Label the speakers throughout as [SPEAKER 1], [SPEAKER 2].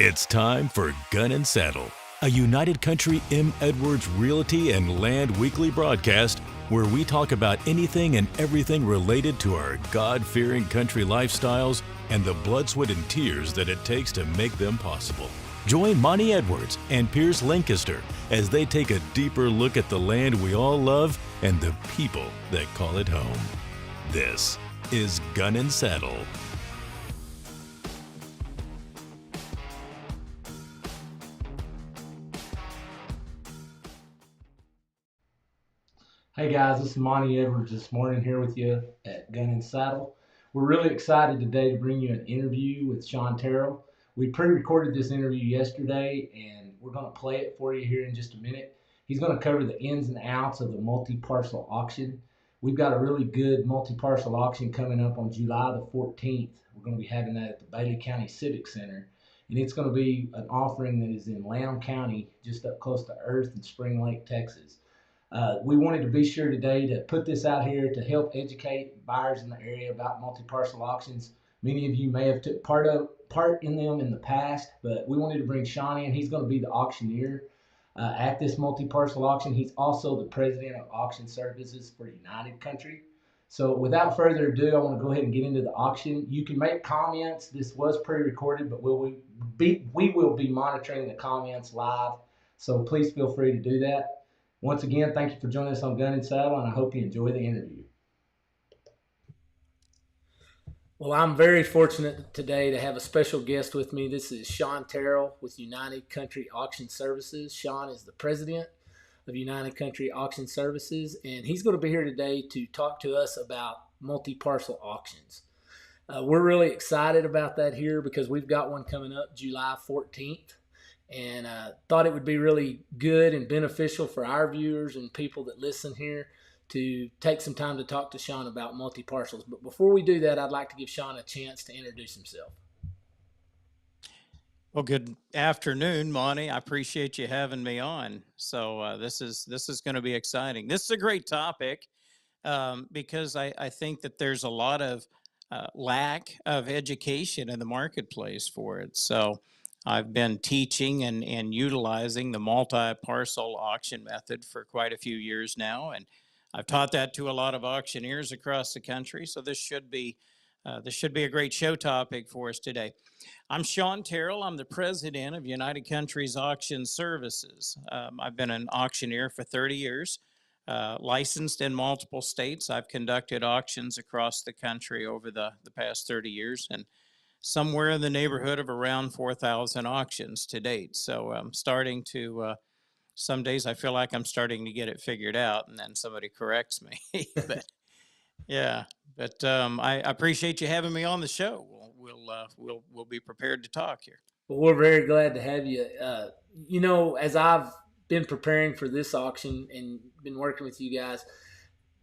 [SPEAKER 1] It's time for Gun and Saddle, a United Country M. Edwards Realty and Land weekly broadcast where we talk about anything and everything related to our God-fearing country lifestyles and the blood, sweat, and tears that it takes to make them possible. Join Monty Edwards and Pierce Lancaster as they take a deeper look at the land we all love and the people that call it home. This is Gun and Saddle.
[SPEAKER 2] Hey guys, this is Monty Edwards this morning here with you at Gun and Saddle. We're really excited today to bring you an interview with Shawn Terrel. We pre-recorded this interview yesterday and we're going to play it for you here in just a minute. He's going to cover the ins and outs of the multi-parcel auction. We've got a really good multi-parcel auction coming up on July the 14th. We're going to be having that at the Bailey County Civic Center. And it's going to be an offering that is in Lamb County, just up close to Earth in Spring Lake, Texas. We wanted to be sure today to put this out here to help educate buyers in the area about multi-parcel auctions. Many of you may have took part in them in the past, but we wanted to bring Shawn in. He's going to be the auctioneer at this multi-parcel auction. He's also the president of Auction Services for United Country. So without further ado, I want to go ahead and get into the auction. You can make comments. This was pre-recorded, but we will be monitoring the comments live. So please feel free to do that. Once again, thank you for joining us on Gun and Saddle, and I hope you enjoy the interview. Well, I'm very fortunate today to have a special guest with me. This is Shawn Terrel with United Country Auction Services. Shawn is the president of United Country Auction Services, and he's going to be here today to talk to us about multi-parcel auctions. We're really excited about that here because we've got one coming up July 14th. And thought it would be really good and beneficial for our viewers and people that listen here to take some time to talk to Shawn about multi-parcels. But before we do that, I'd like to give Shawn a chance to introduce himself.
[SPEAKER 3] Well, good afternoon, Monty. I appreciate you having me on. So this is going to be exciting. This is a great topic because I think that there's a lot of lack of education in the marketplace for it. So I've been teaching and utilizing the multi-parcel auction method for quite a few years now, and I've taught that to a lot of auctioneers across the country. So this should be a great show topic for us today. I'm Shawn Terrel. I'm the president of United Country's Auction Services. I've been an auctioneer for 30 years, licensed in multiple states. I've conducted auctions across the country over the past 30 years, and somewhere in the neighborhood of around 4,000 auctions to date. So I'm starting to, some days I feel like I'm starting to get it figured out, and then somebody corrects me. But yeah, but I appreciate you having me on the show. We'll be prepared to talk here.
[SPEAKER 2] Well, we're very glad to have you. As I've been preparing for this auction and been working with you guys,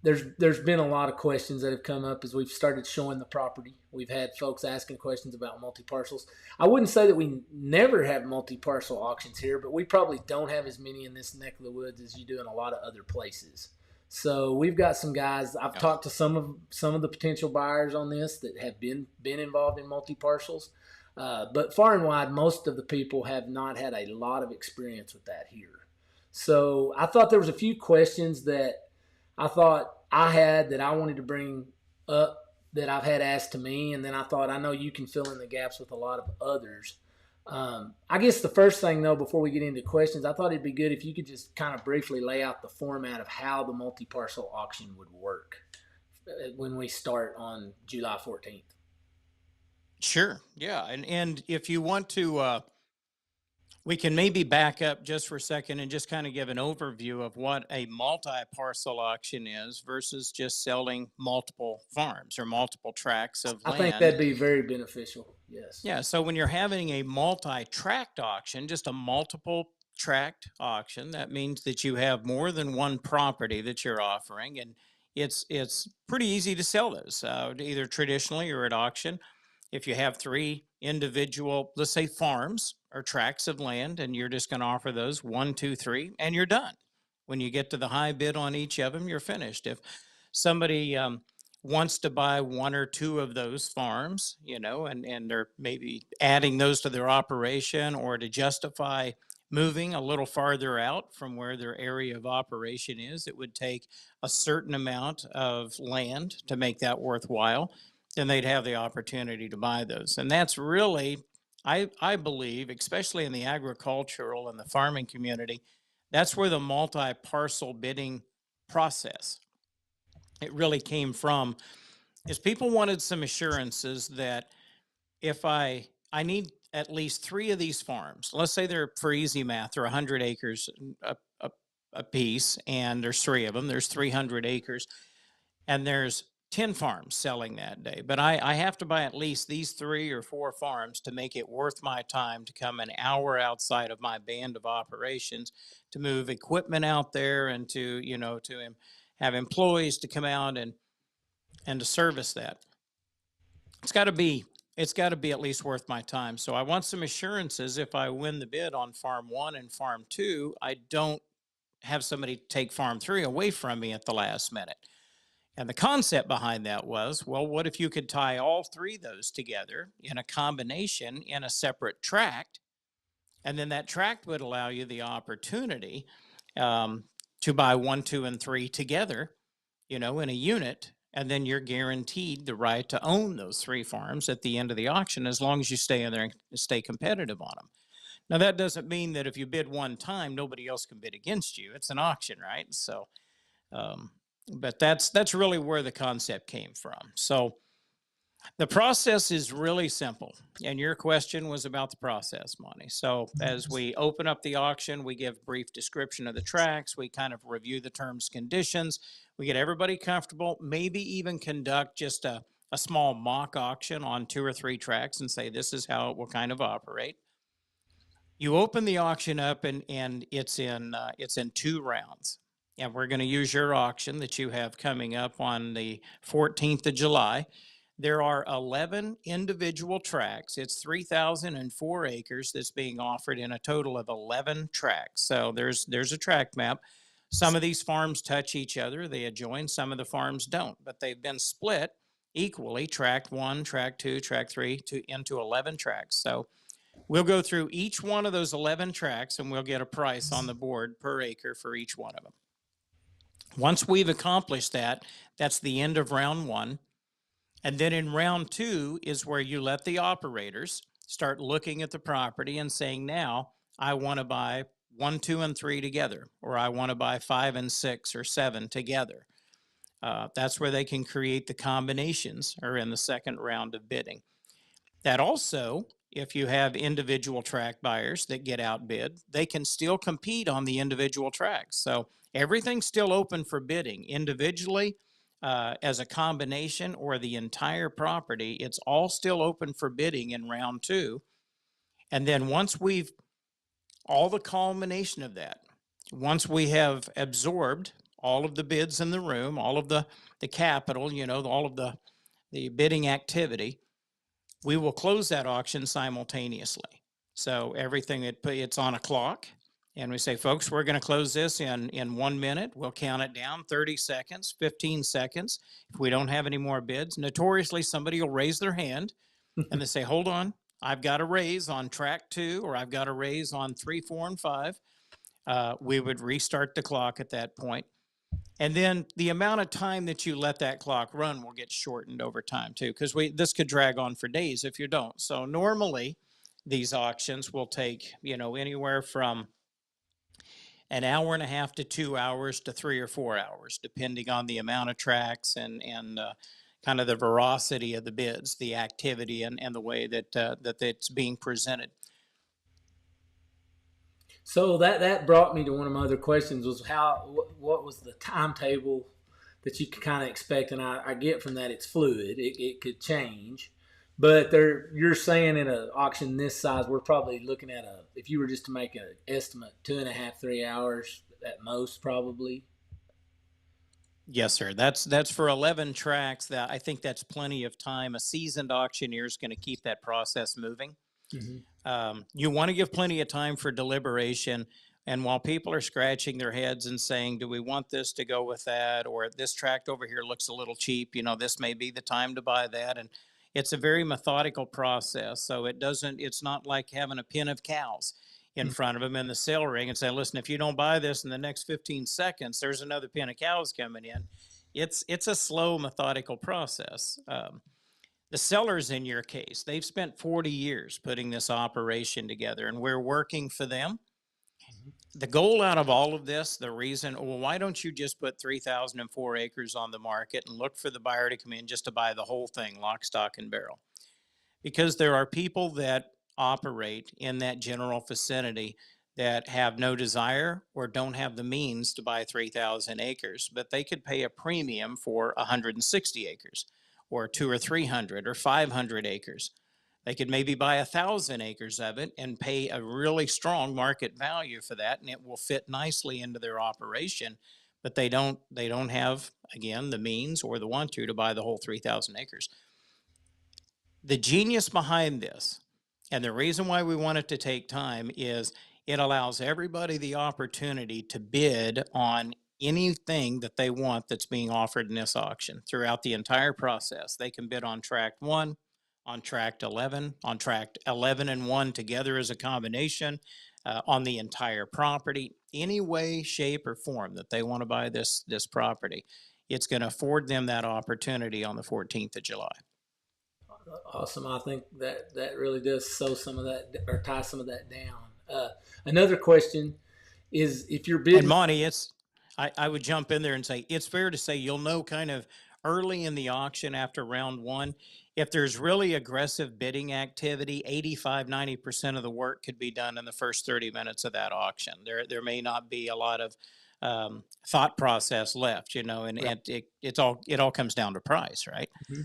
[SPEAKER 2] there's been a lot of questions that have come up as we've started showing the property. We've had folks asking questions about multi-parcels. I wouldn't say that we never have multi-parcel auctions here, but we probably don't have as many in this neck of the woods as you do in a lot of other places. So we've got some guys. I've talked to some of the potential buyers on this that have been involved in multi-parcels. But far and wide, most of the people have not had a lot of experience with that here. So I thought there was a few questions that I thought I had that I wanted to bring up that I've had asked to me, and then I thought I know you can fill in the gaps with a lot of others. I guess the first thing, though, before we get into questions, I thought it'd be good if you could just kind of briefly lay out the format of how the multi-parcel auction would work when we start on July 14th.
[SPEAKER 3] Sure, yeah, and if you want to, we can maybe back up just for a second and just kind of give an overview of what a multi-parcel auction is versus just selling multiple farms or multiple tracts of land.
[SPEAKER 2] I think that'd be very beneficial, yes.
[SPEAKER 3] Yeah, so when you're having a multi-tract auction, just a multiple tract auction, that means that you have more than one property that you're offering, and it's pretty easy to sell those, either traditionally or at auction. If you have three individual, let's say farms or tracts of land, and you're just going to offer those 1, 2, 3, and you're done. When you get to the high bid on each of them, you're finished. If somebody wants to buy one or two of those farms, and they're maybe adding those to their operation or to justify moving a little farther out from where their area of operation is, it would take a certain amount of land to make that worthwhile. Then they'd have the opportunity to buy those. And that's really, I believe, especially in the agricultural and the farming community, that's where the multi-parcel bidding process, it really came from, is people wanted some assurances that if I need at least three of these farms, let's say they're, for easy math, they're 100 acres a piece, and there's three of them, there's 300 acres, and there's 10 farms selling that day. But I have to buy at least these 3 or 4 farms to make it worth my time to come an hour outside of my band of operations to move equipment out there and to, have employees to come out and to service that. It's got to be at least worth my time. So I want some assurances if I win the bid on farm 1 and farm 2, I don't have somebody take farm 3 away from me at the last minute. And the concept behind that was, well, what if you could tie all 3 of those together in a combination in a separate tract? And then that tract would allow you the opportunity to buy 1, 2, and 3 together, in a unit. And then you're guaranteed the right to own those 3 farms at the end of the auction, as long as you stay in there and stay competitive on them. Now, that doesn't mean that if you bid one time, nobody else can bid against you. It's an auction, right? So, but that's really where the concept came from. So the process is really simple. And your question was about the process, Monty. So as we open up the auction, we give brief description of the tracks. We kind of review the terms, conditions. We get everybody comfortable, maybe even conduct just a small mock auction on 2 or 3 tracks and say, this is how it will kind of operate. You open the auction up and it's in 2 rounds. And we're going to use your auction that you have coming up on the 14th of July. There are 11 individual tracks. It's 3,004 acres that's being offered in a total of 11 tracks. So there's a track map. Some of these farms touch each other. They adjoin. Some of the farms don't, but they've been split equally, track 1, track 2, track 3, into 11 tracks. So we'll go through each one of those 11 tracks and we'll get a price on the board per acre for each one of them. Once we've accomplished that, that's the end of round 1. And then in round 2 is where you let the operators start looking at the property and saying, now I want to buy 1, 2, and 3 together, or I want to buy 5 and 6 or 7 together. That's where they can create the combinations, or in the second round of bidding. That also, if you have individual tract buyers that get outbid, they can still compete on the individual tracts. So everything's still open for bidding individually, as a combination, or the entire property. It's all still open for bidding in round 2. And then once we've all the culmination of that, once we have absorbed all of the bids in the room, all of the capital, all of the bidding activity, we will close that auction simultaneously. So everything, it's on a clock. And we say, folks, we're going to close this in 1 minute. We'll count it down, 30 seconds, 15 seconds. If we don't have any more bids, notoriously, somebody will raise their hand and they say, hold on, I've got a raise on track 2, or I've got a raise on 3, 4, and 5. We would restart the clock at that point. And then the amount of time that you let that clock run will get shortened over time too, because this could drag on for days if you don't. So normally these auctions will take, anywhere from an hour and a half to 2 hours to 3 or 4 hours, depending on the amount of tracks and kind of the veracity of the bids, the activity, and the way that that it's being presented.
[SPEAKER 4] So that brought me to one of my other questions, was what was the timetable that you could kind of expect? And I get from that it's fluid, it could change. But you're saying in an auction this size, we're probably looking at if you were just to make an estimate, 2.5, 3 hours at most, probably.
[SPEAKER 3] Yes, sir. That's for 11 tracks. That I think that's plenty of time. A seasoned auctioneer is going to keep that process moving. Mm-hmm. You want to give plenty of time for deliberation. And while people are scratching their heads and saying, do we want this to go with that? Or this tract over here looks a little cheap, this may be the time to buy that. And it's a very methodical process. So it's not like having a pen of cows in front of them in the sale ring and say, listen, if you don't buy this in the next 15 seconds, there's another pen of cows coming in. It's a slow, methodical process. The sellers, in your case, they've spent 40 years putting this operation together, and we're working for them. The goal out of all of this, the reason, well, why don't you just put 3,004 acres on the market and look for the buyer to come in just to buy the whole thing, lock, stock, and barrel? Because there are people that operate in that general vicinity that have no desire or don't have the means to buy 3,000 acres, but they could pay a premium for 160 acres or 200 or 300 or 500 acres. They could maybe buy 1,000 acres of it and pay a really strong market value for that, and it will fit nicely into their operation. But they don't have, again, the means or the want to buy the whole 3,000 acres. The genius behind this, and the reason why we want it to take time, is it allows everybody the opportunity to bid on anything that they want that's being offered in this auction throughout the entire process. They can bid on tract 1, on tract 11, on tract 11 and 1 together as a combination, on the entire property, any way, shape, or form that they want to buy this property. It's going to afford them that opportunity on the 14th of July.
[SPEAKER 4] Awesome. I think that really does sew some of that, or tie some of that down. Another question is, if you're bidding.
[SPEAKER 3] And Monty, I would jump in there and say, it's fair to say you'll know kind of early in the auction after round 1, if there's really aggressive bidding activity, 85–90% of the work could be done in the first 30 minutes of that auction. There may not be a lot of thought process left, and right. it all comes down to price, right? Mm-hmm.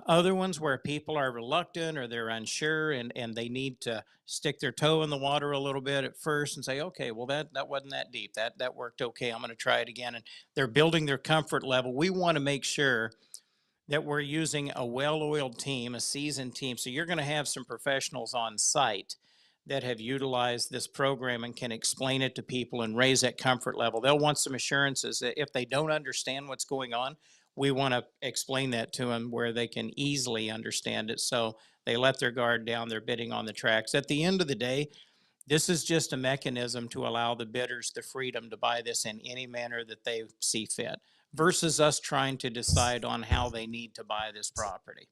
[SPEAKER 3] Other ones where people are reluctant or they're unsure and they need to stick their toe in the water a little bit at first and say, okay, well, that wasn't that deep. That worked okay. I'm going to try it again. And they're building their comfort level. We want to make sure that we're using a well-oiled team, a seasoned team. So you're going to have some professionals on site that have utilized this program and can explain it to people and raise that comfort level. They'll want some assurances that if they don't understand what's going on, we want to explain that to them where they can easily understand it. So they let their guard down. They're bidding on the tracks. At the end of the day, this is just a mechanism to allow the bidders the freedom to buy this in any manner that they see fit, versus us trying to decide on how they need to buy this property.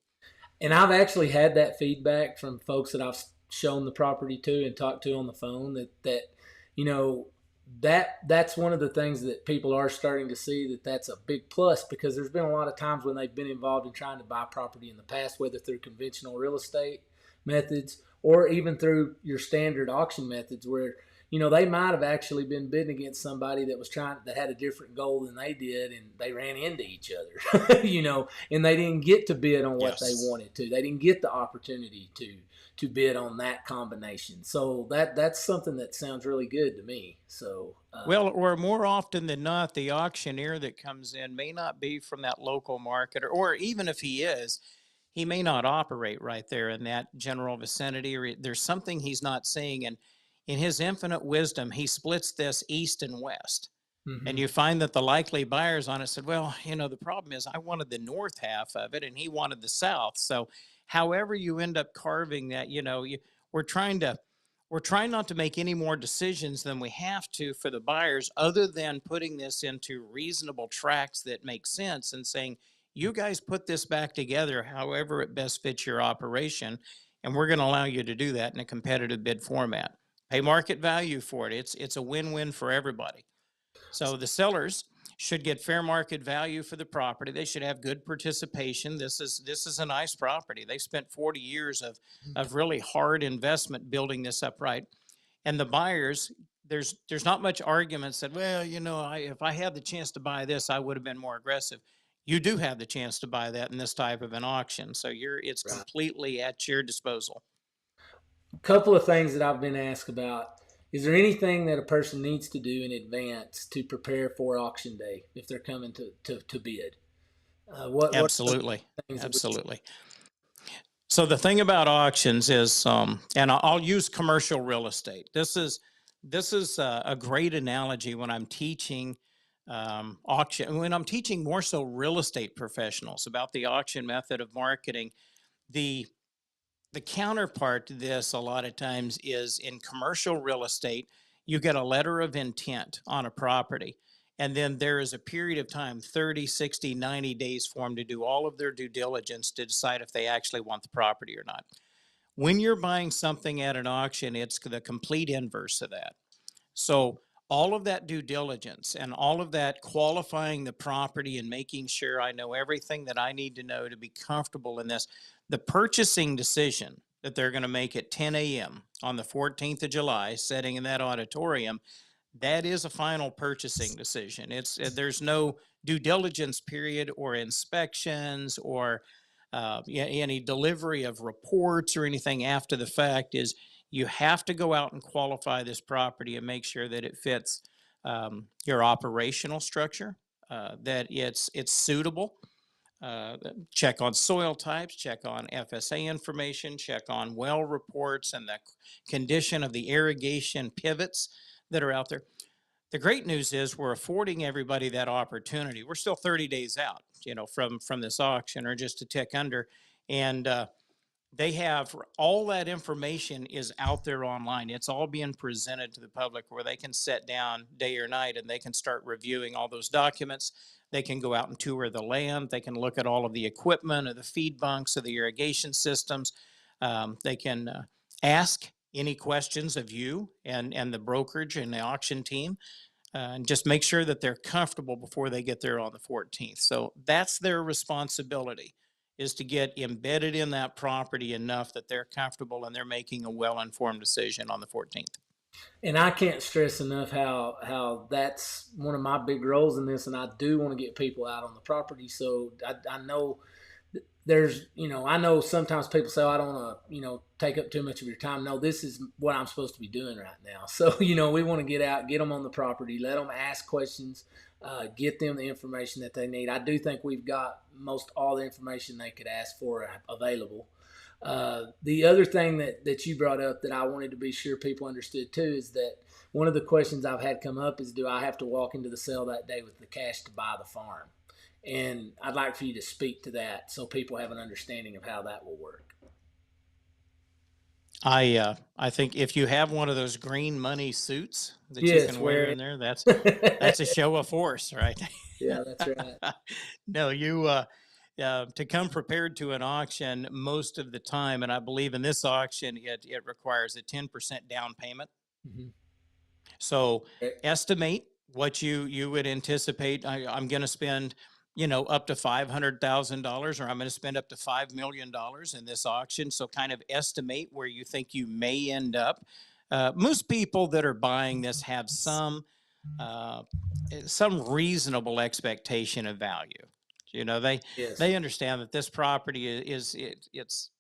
[SPEAKER 4] And I've actually had that feedback from folks that I've shown the property to and talked to on the phone, that's one of the things that people are starting to see, that's a big plus, because there's been a lot of times when they've been involved in trying to buy property in the past, whether through conventional real estate methods or even through your standard auction methods, where they might have actually been bidding against somebody that had a different goal than they did, and they ran into each other, and they didn't get to bid on what they wanted to. They didn't get the opportunity to bid on that combination. So that's something that sounds really good to me. So
[SPEAKER 3] well, or more often than not, the auctioneer that comes in may not be from that local market, or even if he is, he may not operate right there in that general vicinity, or there's something he's not seeing. And in his infinite wisdom, he splits this east and west. Mm-hmm. And you find that the likely buyers on it said, well, the problem is I wanted the north half of it and he wanted the south. So however you end up carving that, we're trying not to make any more decisions than we have to for the buyers, other than putting this into reasonable tracks that make sense and saying, you guys put this back together however it best fits your operation, and we're going to allow you to do that in a competitive bid format. Pay market value for it. It's a win-win for everybody. So the sellers should get fair market value for the property. They should have good participation. This is a nice property. They spent 40 years of really hard investment building this up right. And the buyers, there's not much arguments that, well, if I had the chance to buy this, I would have been more aggressive. You do have the chance to buy that in this type of an auction. So it's right. Completely at your disposal.
[SPEAKER 4] A couple of things that I've been asked about. Is there anything that a person needs to do in advance to prepare for auction day if they're coming to bid?
[SPEAKER 3] Absolutely. Absolutely. So the thing about auctions is, and I'll use commercial real estate. This is this is a great analogy when I'm teaching auction, when I'm teaching more so real estate professionals about the auction method of marketing. The the counterpart to this a lot of times is in commercial real estate, you get a letter of intent on a property. And then there is a period of time, 30, 60, 90 days for them to do all of their due diligence to decide if they actually want the property or not. When you're buying something at an auction, it's the complete inverse of that. So all of that due diligence and all of that qualifying the property and making sure I know everything that I need to know to be comfortable in this, the purchasing decision that they're going to make at 10 a.m. on the 14th of July, sitting in that auditorium, that is a final purchasing decision. There's no due diligence period or inspections or any delivery of reports or anything after the fact. Is you have to go out and qualify this property and make sure that it fits your operational structure, that it's suitable. Check on soil types, check on FSA information, check on well reports and the condition of the irrigation pivots that are out there. The great news is we're affording everybody that opportunity. We're still 30 days out, from this auction, or just a tick under, and they have all that information is out there online. It's all being presented to the public where they can sit down day or night and they can start reviewing all those documents. They can go out and tour the land. They can look at all of the equipment, of the feed bunks, of the irrigation systems. They can ask any questions of you and the brokerage and the auction team, and just make sure that they're comfortable before they get there on the 14th. So that's their responsibility, is to get embedded in that property enough that they're comfortable and they're making a well-informed decision on the 14th.
[SPEAKER 4] And I can't stress enough how that's one of my big roles in this, and I do want to get people out on the property. So I know there's, I know sometimes people say, oh, I don't want to, take up too much of your time. No, this is what I'm supposed to be doing right now. So, we want to get out, get them on the property, let them ask questions, get them the information that they need. I do think we've got most all the information they could ask for available. The other thing that you brought up that I wanted to be sure people understood too is that one of the questions I've had come up is, do I have to walk into the sale that day with the cash to buy the farm? And I'd like for you to speak to that so people have an understanding of how that will work.
[SPEAKER 3] I think if you have one of those green money suits that
[SPEAKER 4] Yes,
[SPEAKER 3] you can wear in there, that's a show of force, right?
[SPEAKER 4] Yeah, that's right.
[SPEAKER 3] No, you to come prepared to an auction most of the time, and I believe in this auction it requires a 10% down payment.
[SPEAKER 4] Mm-hmm.
[SPEAKER 3] So estimate what you would anticipate. I'm going to spend, up to $500,000, or I'm going to spend up to $5 million in this auction. So kind of estimate where you think you may end up. Most people that are buying this have some reasonable expectation of value.
[SPEAKER 4] Yes.
[SPEAKER 3] They understand that this property it's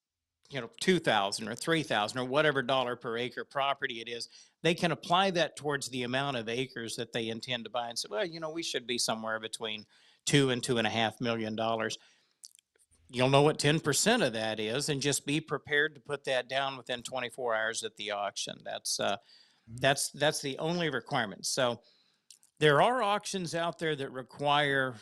[SPEAKER 3] 2,000 or 3,000 or whatever dollar per acre property it is. They can apply that towards the amount of acres that they intend to buy and say, well, we should be somewhere between $2 and $2.5 million. You'll know what 10% of that is, and just be prepared to put that down within 24 hours at the auction. That's the only requirement. So there are auctions out there that require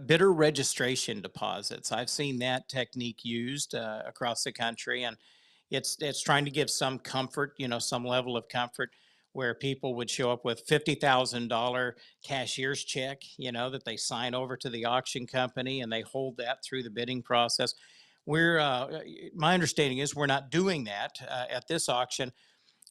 [SPEAKER 3] bidder registration deposits. I've seen that technique used across the country, and it's trying to give some comfort, some level of comfort, where people would show up with $50,000 cashier's check, that they sign over to the auction company, and they hold that through the bidding process. My understanding is we're not doing that at this auction.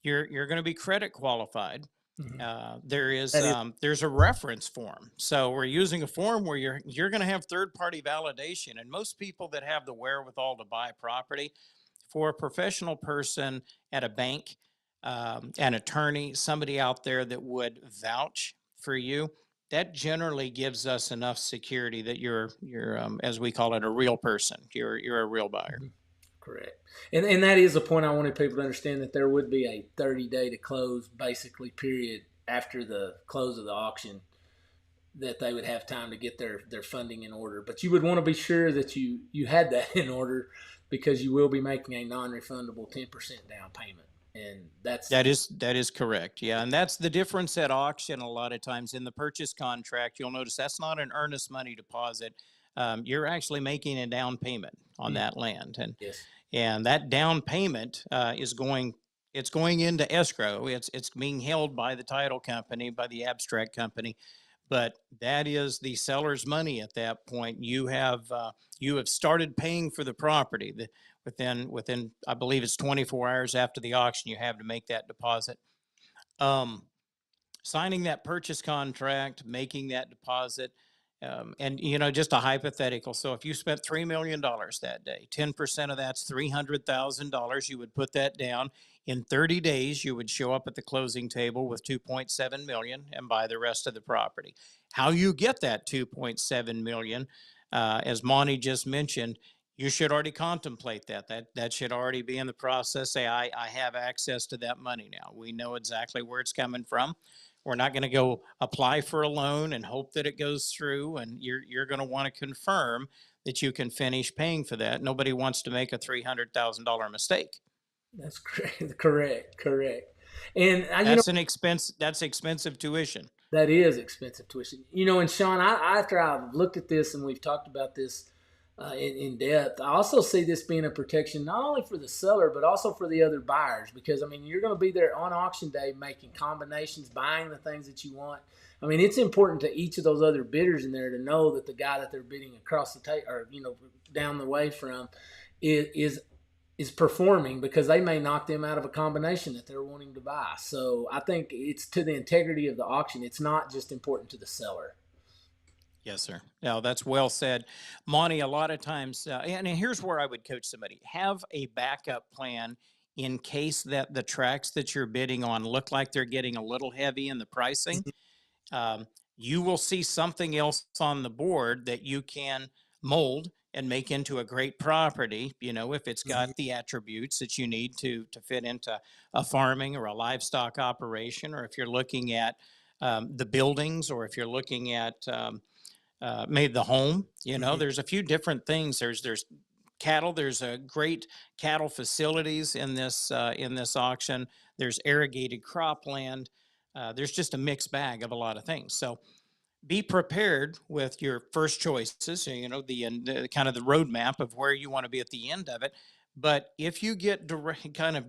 [SPEAKER 3] You're going to be credit qualified.
[SPEAKER 4] Mm-hmm.
[SPEAKER 3] There's a reference form. So we're using a form where you're going to have third-party validation, and most people that have the wherewithal to buy property, for a professional person at a bank, an attorney, somebody out there that would vouch for you, that generally gives us enough security that you're as we call it, a real person. You're a real buyer.
[SPEAKER 4] Mm-hmm. Correct. And that is a point I wanted people to understand, that there would be a 30-day to close basically period after the close of the auction, that they would have time to get their funding in order. But you would want to be sure that you had that in order, because you will be making a non-refundable 10% down payment. And that's
[SPEAKER 3] That is correct. Yeah, and that's the difference at auction. A lot of times in the purchase contract, you'll notice that's not an earnest money deposit. You're actually making a down payment on
[SPEAKER 4] mm,
[SPEAKER 3] that land,
[SPEAKER 4] yes,
[SPEAKER 3] and that down payment is going. It's going into escrow. It's being held by the title company, by the abstract company, but that is the seller's money at that point. You have started paying for the property. Within I believe it's 24 hours after the auction, you have to make that deposit. Um, Signing that purchase contract, making that deposit, and just a hypothetical. So if you spent $3 million that day, 10% of that's $300,000. You would put that down. In 30 days, you would show up at the closing table with 2.7 million and buy the rest of the property. How you get that 2.7 million, as Monty just mentioned, you should already contemplate that. That should already be in the process. Say, I have access to that money now. We know exactly where it's coming from. We're not going to go apply for a loan and hope that it goes through. And you're going to want to confirm that you can finish paying for that. Nobody wants to make a $300,000 mistake.
[SPEAKER 4] that's correct, correct. And
[SPEAKER 3] That's an expense. That's expensive tuition.
[SPEAKER 4] that is expensive tuition. And Shawn, after I've looked at this and we've talked about this in depth, I also see this being a protection not only for the seller but also for the other buyers, because I mean you're going to be there on auction day making combinations, buying the things that you want. I mean, it's important to each of those other bidders in there to know that the guy that they're bidding across the table or down the way from is performing, because they may knock them out of a combination that they're wanting to buy. So I think it's to the integrity of the auction. It's not just important to the seller.
[SPEAKER 3] Yes, sir. No, that's well said, Monty. A lot of times, and here's where I would coach somebody: have a backup plan in case that the tracks that you're bidding on look like they're getting a little heavy in the pricing. You will see something else on the board that you can mold and make into a great property. If it's got the attributes that you need to fit into a farming or a livestock operation, or if you're looking at the buildings, or if you're looking at maybe the home. There's a few different things. There's cattle. There's a great cattle facilities in this auction. There's irrigated cropland. There's just a mixed bag of a lot of things. So be prepared with your first choices. So, the kind of the roadmap of where you want to be at the end of it. But if you get kind of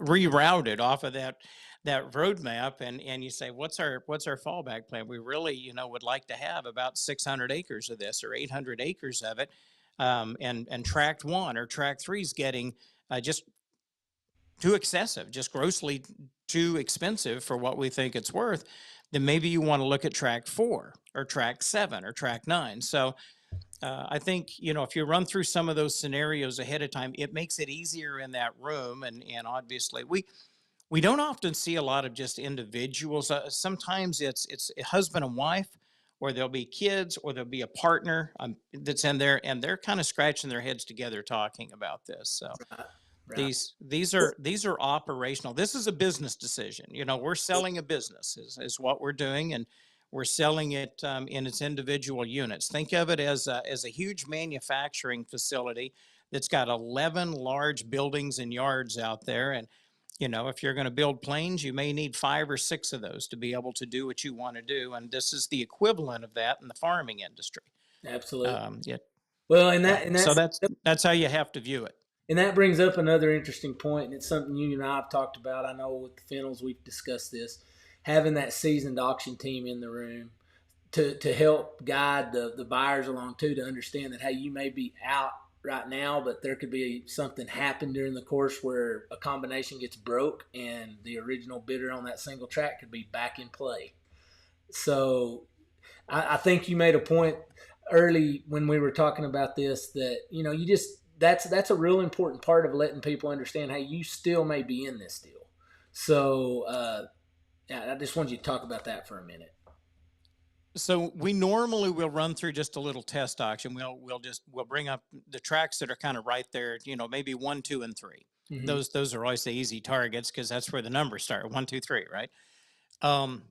[SPEAKER 3] rerouted off of that roadmap, and you say, what's our fallback plan? We really would like to have about 600 acres of this or 800 acres of it, and tract 1 or tract 3 is getting just too excessive, just grossly too expensive for what we think it's worth, then maybe you want to look at tract 4 or tract 7 or tract 9. So I think, if you run through some of those scenarios ahead of time, it makes it easier in that room. And obviously we don't often see a lot of just individuals. Sometimes it's a husband and wife, or there'll be kids, or there'll be a partner that's in there, and they're kind of scratching their heads together talking about this. So
[SPEAKER 4] Right.
[SPEAKER 3] these are operational. This is a business decision. We're selling a business is what we're doing, and we're selling it in its individual units. Think of it as a huge manufacturing facility that's got 11 large buildings and yards out there. And if you're going to build planes, you may need 5 or 6 of those to be able to do what you want to do. And this is the equivalent of that in the farming industry.
[SPEAKER 4] Absolutely.
[SPEAKER 3] Yeah.
[SPEAKER 4] Well,
[SPEAKER 3] So that's how you have to view it.
[SPEAKER 4] and that brings up another interesting point, and it's something you and I have talked about. I know with the Fennels we've discussed this, having that seasoned auction team in the room to help guide the buyers along too, to understand that, hey, you may be out right now, but there could be something happen during the course where a combination gets broke and the original bidder on that single track could be back in play. So I think you made a point early when we were talking about this that you just that's a real important part of letting people understand, hey, you still may be in this deal. So I just wanted you to talk about that for a minute.
[SPEAKER 3] So we normally will run through just a little test auction. We'll bring up the tracks that are kind of right there, maybe 1, 2, and 3.
[SPEAKER 4] Mm-hmm.
[SPEAKER 3] Those are always the easy targets because that's where the numbers start: 1, 2, 3, right? And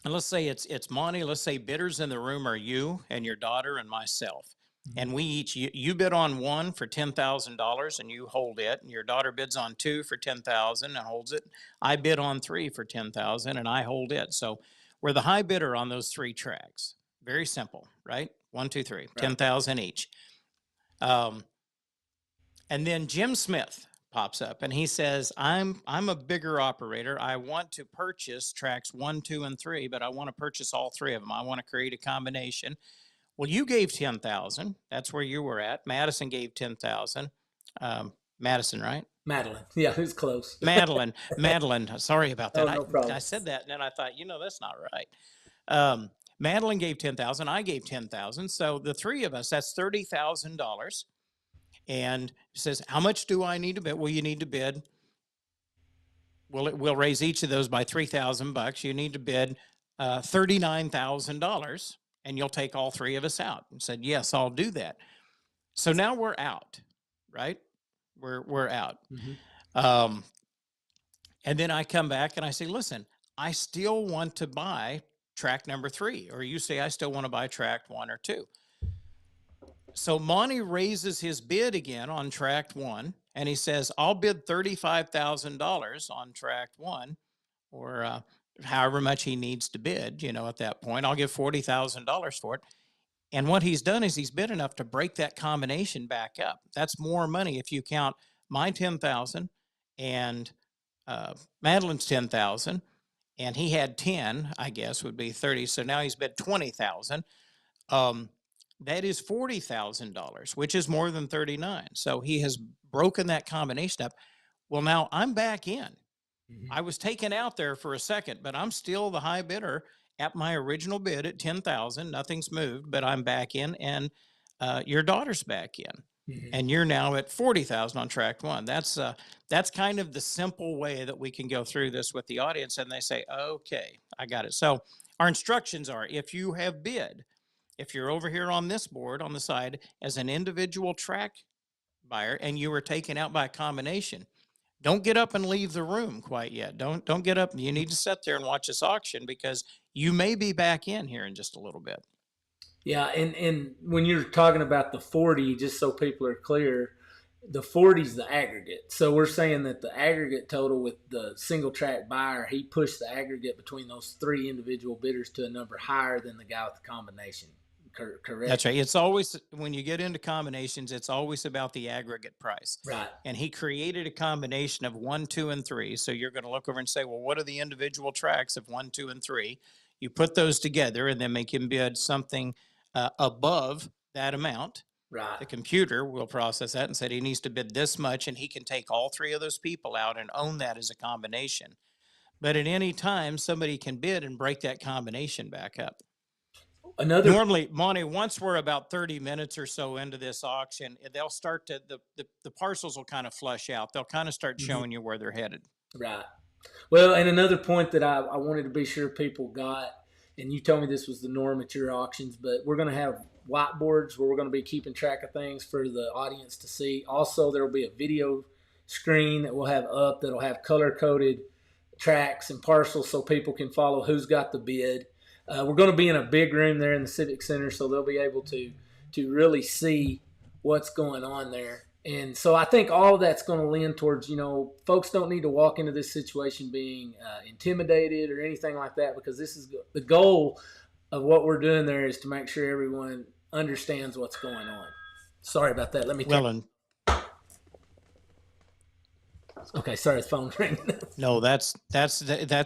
[SPEAKER 3] let's say it's Monty. Let's say bidders in the room are you and your daughter and myself. And we each, you bid on one for $10,000 and you hold it, and your daughter bids on two for 10,000 and holds it. I bid on three for 10,000 and I hold it. So we're the high bidder on those three tracks. Very simple, right? One, two, three,
[SPEAKER 4] Right.
[SPEAKER 3] 10,000 each. And then Jim Smith pops up and he says, I'm a bigger operator. I want to purchase tracks 1, 2, and 3, but I want to purchase all three of them. I want to create a combination. Well, you gave 10,000. That's where you were at. Madison gave 10,000. Madison, right?
[SPEAKER 4] Madeline. Yeah, who's close?
[SPEAKER 3] Madeline. Sorry about that.
[SPEAKER 4] Oh, no problem.
[SPEAKER 3] I said that and then I thought, that's not right. Madeline gave 10,000. I gave 10,000. So the three of us, that's $30,000. And says, how much do I need to bid? Well, you need to bid. We'll raise each of those by $3,000. You need to bid $39,000. And you'll take all three of us out. And said, yes, I'll do that. So now we're out, right? We're out. And then I come back and I say, listen, I still want to buy track number 3. Or you say, I still want to buy track 1 or 2. So Monty raises his bid again on track 1. And he says, I'll bid $35,000 on track 1, or however much he needs to bid, at that point. I'll give $40,000 for it. And what he's done is he's bid enough to break that combination back up. That's more money if you count my 10,000 and Madeline's 10,000, and he had 10, I guess would be 30. So now he's bid 20,000. That is $40,000, which is more than 39. So he has broken that combination up. Well, now I'm back in. I was taken out there for a second, but I'm still the high bidder at my original bid at 10,000. Nothing's moved, but I'm back in, and your daughter's back in, and you're now at 40,000 on track 1. That's kind of the simple way that we can go through this with the audience, and they say, okay, I got it. So our instructions are, if you have bid, if you're over here on this board on the side as an individual track buyer and you were taken out by a combination, don't get up and leave the room quite yet. Don't get up. You need to sit there and watch this auction because you may be back in here in just a little bit.
[SPEAKER 4] Yeah, and when you're talking about the 40, just so people are clear, the 40 is the aggregate. So we're saying that the aggregate total with the single track buyer, he pushed the aggregate between those 3 individual bidders to a number higher than the guy with the combination. Correct?
[SPEAKER 3] That's right. It's always, when you get into combinations, it's always about the aggregate price.
[SPEAKER 4] Right.
[SPEAKER 3] And he created a combination of 1, 2, and 3. So you're going to look over and say, well, what are the individual tracks of 1, 2, and 3? You put those together and then make him bid something above that amount.
[SPEAKER 4] Right.
[SPEAKER 3] The computer will process that and say he needs to bid this much, and he can take all 3 of those people out and own that as a combination. But at any time, somebody can bid and break that combination back up. Normally, Monty, once we're about 30 minutes or so into this auction, they'll start to, the parcels will kind of flush out. They'll kind of start showing you where they're headed.
[SPEAKER 4] Right. Well, and another point that I wanted to be sure people got, and you told me this was the norm at your auctions, but we're going to have whiteboards where we're going to be keeping track of things for the audience to see. Also, there will be a video screen that we'll have up that'll have color-coded tracks and parcels so people can follow who's got the bid. We're going to be in a big room there in the Civic Center, so they'll be able to really see what's going on there. And so I think all of that's going to lean towards, folks don't need to walk into this situation being intimidated or anything like that, because this is the goal of what we're doing there is to make sure everyone understands what's going on. Sorry about that. Let me Okay, sorry, the phone ringing.
[SPEAKER 3] No, that's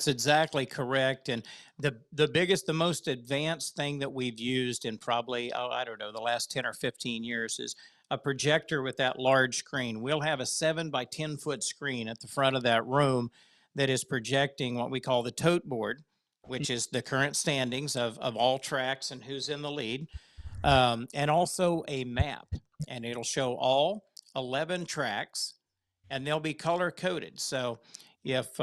[SPEAKER 3] exactly correct. And the most advanced thing that we've used in probably, I don't know, the last 10 or 15 years is a projector with that large screen. We'll have a 7 by 10 foot screen at the front of that room that is projecting what we call the Tote Board, which is the current standings of all tracks and who's in the lead, and also a map. And it'll show all 11 tracks, and they'll be color coded. So if,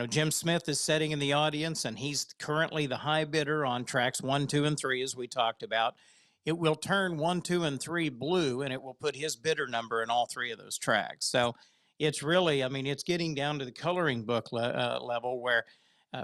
[SPEAKER 3] Jim Smith is sitting in the audience and he's currently the high bidder on tracks 1, 2, and 3, as we talked about, it will turn 1, 2, and 3 blue, and it will put his bidder number in all 3 of those tracks. So it's really, it's getting down to the coloring book level where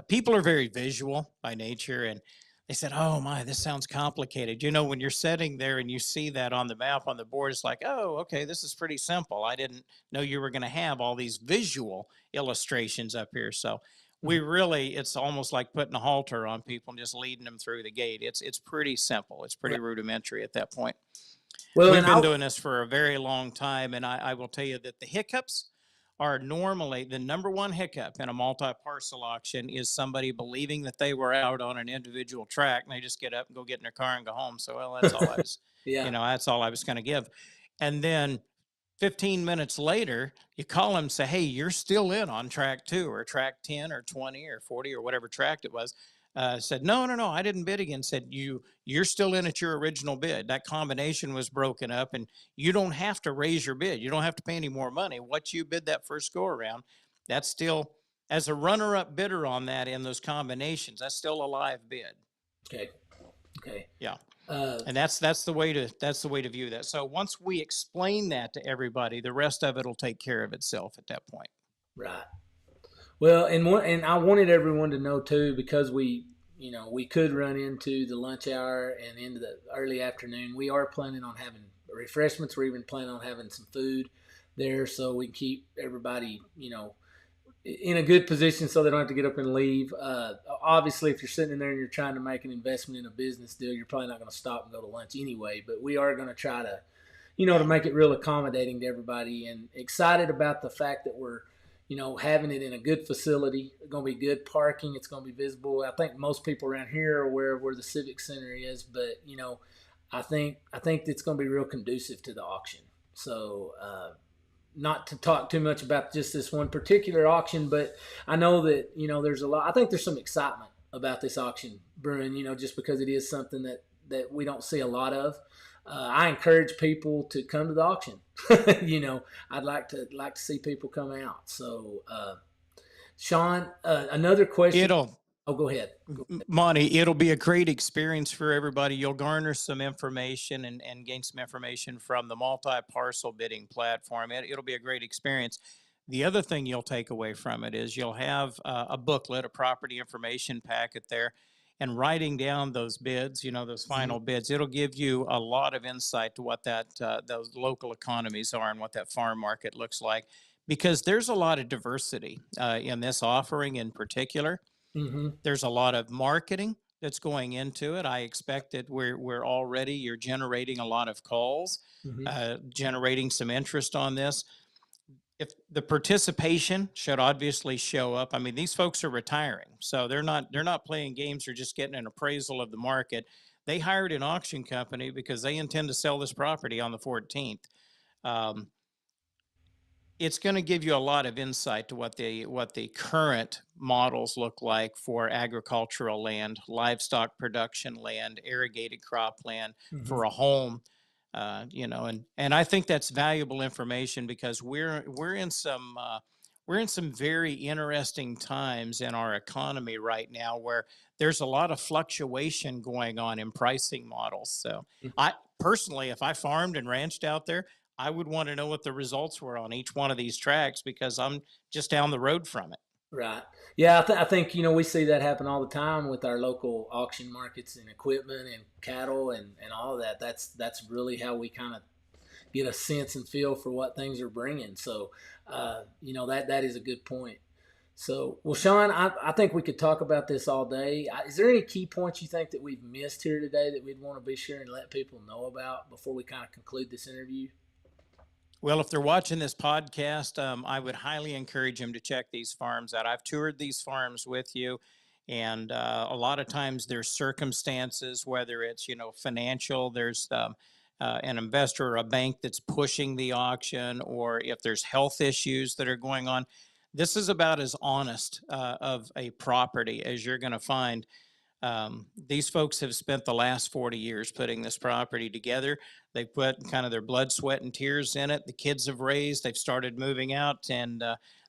[SPEAKER 3] people are very visual by nature, and they said, "Oh my, this sounds complicated." You know, when you're sitting there and you see that on the map on the board, it's like, "Oh, okay, this is pretty simple. I didn't know you were going to have all these visual illustrations up here." So we
[SPEAKER 4] Mhm.
[SPEAKER 3] really, it's almost like putting a halter on people and just leading them through the gate. It's pretty simple. It's pretty
[SPEAKER 4] Right.
[SPEAKER 3] rudimentary at that point.
[SPEAKER 4] Well,
[SPEAKER 3] We've
[SPEAKER 4] and
[SPEAKER 3] been doing this for a very long time, and I will tell you that the hiccups are normally the number one hiccup in a multi-parcel auction is somebody believing that they were out on an individual track and they just get up and go get in their car and go home. So, well, that's all I was,
[SPEAKER 4] yeah,
[SPEAKER 3] that's all I was going to give. And then 15 minutes later, you call them and say, "Hey, you're still in on track 2 or track 10 or 20 or 40 or whatever track it was." Said, "No, no, no, I didn't bid again." Said, you're still in at your original bid. That combination was broken up and you don't have to raise your bid. You don't have to pay any more money. What you bid that first go around, that's still, as a runner up bidder on that in those combinations, that's still a live bid.
[SPEAKER 4] okay, okay.
[SPEAKER 3] Yeah.
[SPEAKER 4] Uh,
[SPEAKER 3] And that's the way to view that. So once we explain that to everybody, the rest of it will take care of itself at that point.
[SPEAKER 4] right. Well, and I wanted everyone to know too, because we could run into the lunch hour and into the early afternoon. We are planning on having refreshments. We're even planning on having some food there, so we can keep everybody in a good position so they don't have to get up and leave. Obviously, if you're sitting in there and you're trying to make an investment in a business deal, you're probably not going to stop and go to lunch anyway. But we are going to try to, to make it real accommodating to everybody, and excited about the fact that we're, having it in a good facility. It's going to be good parking. It's going to be visible. I think most people around here are aware of where the Civic Center is, but I think it's going to be real conducive to the auction. So, not to talk too much about just this one particular auction, but I know that, there's a lot, I think there's some excitement about this auction brewing, just because it is something that we don't see a lot of. I encourage people to come to the auction. I'd like to see people come out. So, Shawn, another question.
[SPEAKER 3] It'll
[SPEAKER 4] Oh, go ahead.
[SPEAKER 3] Monty, it'll be a great experience for everybody. You'll garner some information and gain some information from the multi-parcel bidding platform. It'll be a great experience. The other thing you'll take away from it is you'll have a booklet, a property information packet there, and writing down those bids, those final bids. It'll give you a lot of insight to what those local economies are and what that farm market looks like, because there's a lot of diversity in this offering in particular.
[SPEAKER 4] Mm-hmm.
[SPEAKER 3] There's a lot of marketing that's going into it. I expect that you're generating a lot of calls,
[SPEAKER 4] Mm-hmm.
[SPEAKER 3] generating some interest on this. If the participation should obviously show up. I mean, these folks are retiring, so they're not playing games or just getting an appraisal of the market. They hired an auction company because they intend to sell this property on the 14th. Um, it's going to give you a lot of insight to what the current models look like for agricultural land, livestock production land, irrigated cropland
[SPEAKER 4] Mm-hmm.
[SPEAKER 3] for a home. And I think that's valuable information because we're in some very interesting times in our economy right now where there's a lot of fluctuation going on in pricing models. So I personally, if I farmed and ranched out there, I would want to know what the results were on each one of these tracks because I'm just down the road from it.
[SPEAKER 4] Right. Yeah, I think we see that happen all the time with our local auction markets and equipment and cattle and all of that. That's really how we kind of get a sense and feel for what things are bringing. So, that is a good point. So, well, Shawn, I think we could talk about this all day. Is there any key points you think that we've missed here today that we'd want to be sure and let people know about before we kind of conclude this interview?
[SPEAKER 3] Well, if they're watching this podcast, I would highly encourage them to check these farms out. I've toured these farms with you, and a lot of times there's circumstances, whether it's financial, there's an investor or a bank that's pushing the auction, or if there's health issues that are going on. This is about as honest of a property as you're going to find. These folks have spent the last 40 years putting this property together. They put kind of their blood, sweat, and tears in it. The kids have raised, they've started moving out, and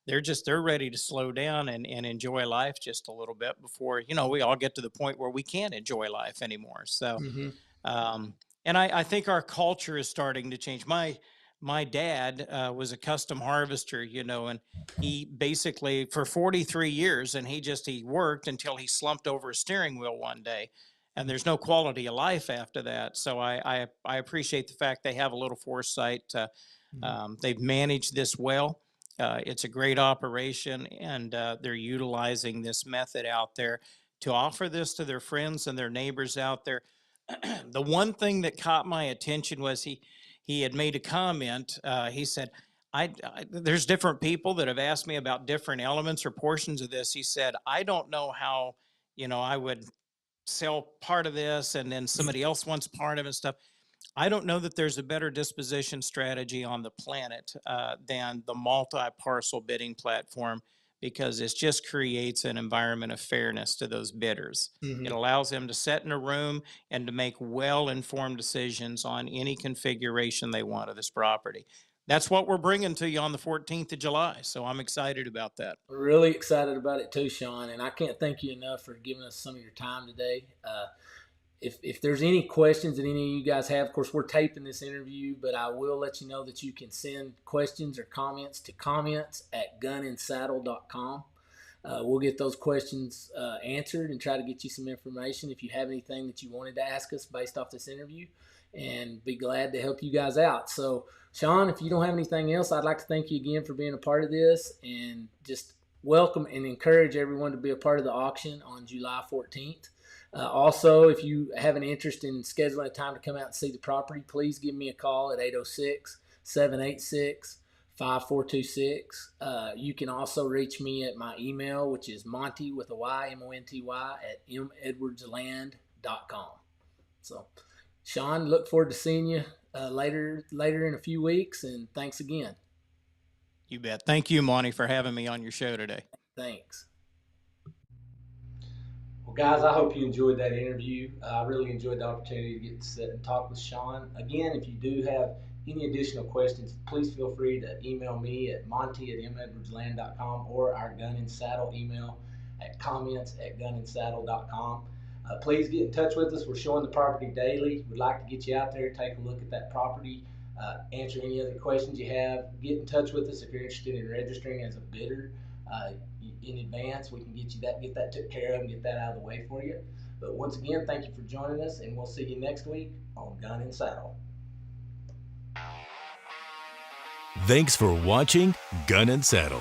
[SPEAKER 3] they're ready to slow down and enjoy life just a little bit before, we all get to the point where we can't enjoy life anymore. So,
[SPEAKER 4] Mm-hmm.
[SPEAKER 3] and I think our culture is starting to change. My dad was a custom harvester, and he basically for 43 years, and he worked until he slumped over a steering wheel one day. and there's no quality of life after that. So I appreciate the fact they have a little foresight. They've managed this well. It's a great operation, and they're utilizing this method out there to offer this to their friends and their neighbors out there. The one thing that caught my attention was he had made a comment. He said, there's different people that have asked me about different elements or portions of this. He said, I don't know how, I would sell part of this and then somebody else wants part of it and stuff. I don't know that there's a better disposition strategy on the planet than the multi-parcel bidding platform, because it just creates an environment of fairness to those bidders. It allows them to sit in a room and to make well-informed decisions on any configuration they want of this property. That's what we're bringing to you on the 14th of July. So I'm excited about that.
[SPEAKER 4] We're really excited about it too, Shawn. And I can't thank you enough for giving us some of your time today. If there's any questions that any of you guys have, of course, we're taping this interview, but I will let you know that you can send questions or comments to comments@gunandsaddle.com. We'll get those questions answered and try to get you some information if you have anything that you wanted to ask us based off this interview, and be glad to help you guys out. So, Shawn, if you don't have anything else, I'd like to thank you again for being a part of this, and just welcome and encourage everyone to be a part of the auction on July 14th. Also, if you have an interest in scheduling a time to come out and see the property, please give me a call at 806-786-5426. You can also reach me at my email, which is Monty with a Y, Monty at medwardsland.com. So, Shawn, look forward to seeing you later in a few weeks, and thanks again.
[SPEAKER 3] You bet. Thank you, Monty, for having me on your show today.
[SPEAKER 4] Thanks.
[SPEAKER 2] Well, guys, I hope you enjoyed that interview. I really enjoyed the opportunity to get to sit and talk with Shawn. Again, if you do have any additional questions, please feel free to email me at monty@medwardsland.com or our Gun and Saddle email at comments@gunandsaddle.com. Please get in touch with us. We're showing the property daily. We'd like to get you out there, take a look at that property, answer any other questions you have. Get in touch with us if you're interested in registering as a bidder. In advance, we can get that took care of and get that out of the way for you. But once again, thank you for joining us, and we'll see you next week on Gun and Saddle.
[SPEAKER 1] Thanks for watching Gun and Saddle,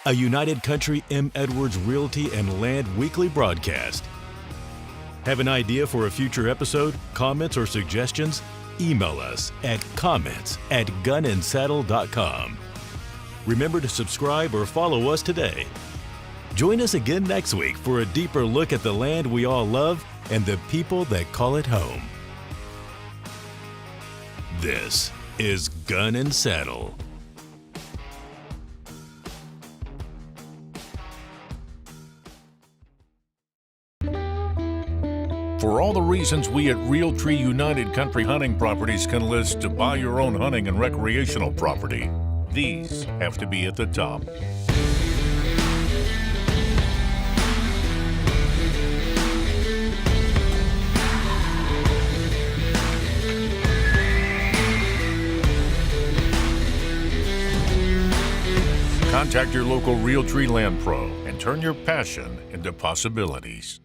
[SPEAKER 1] a United Country M. Edwards Realty and Land weekly broadcast. Have an idea for a future episode, comments, or suggestions? Email us at comments@gunandsaddle.com. Remember to subscribe or follow us today. Join us again next week for a deeper look at the land we all love and the people that call it home. This is Gun and Saddle.
[SPEAKER 5] For all the reasons we at Realty United Country Hunting Properties can list to buy your own hunting and recreational property, these have to be at the top. Contact your local Realty Land Pro and turn your passion into possibilities.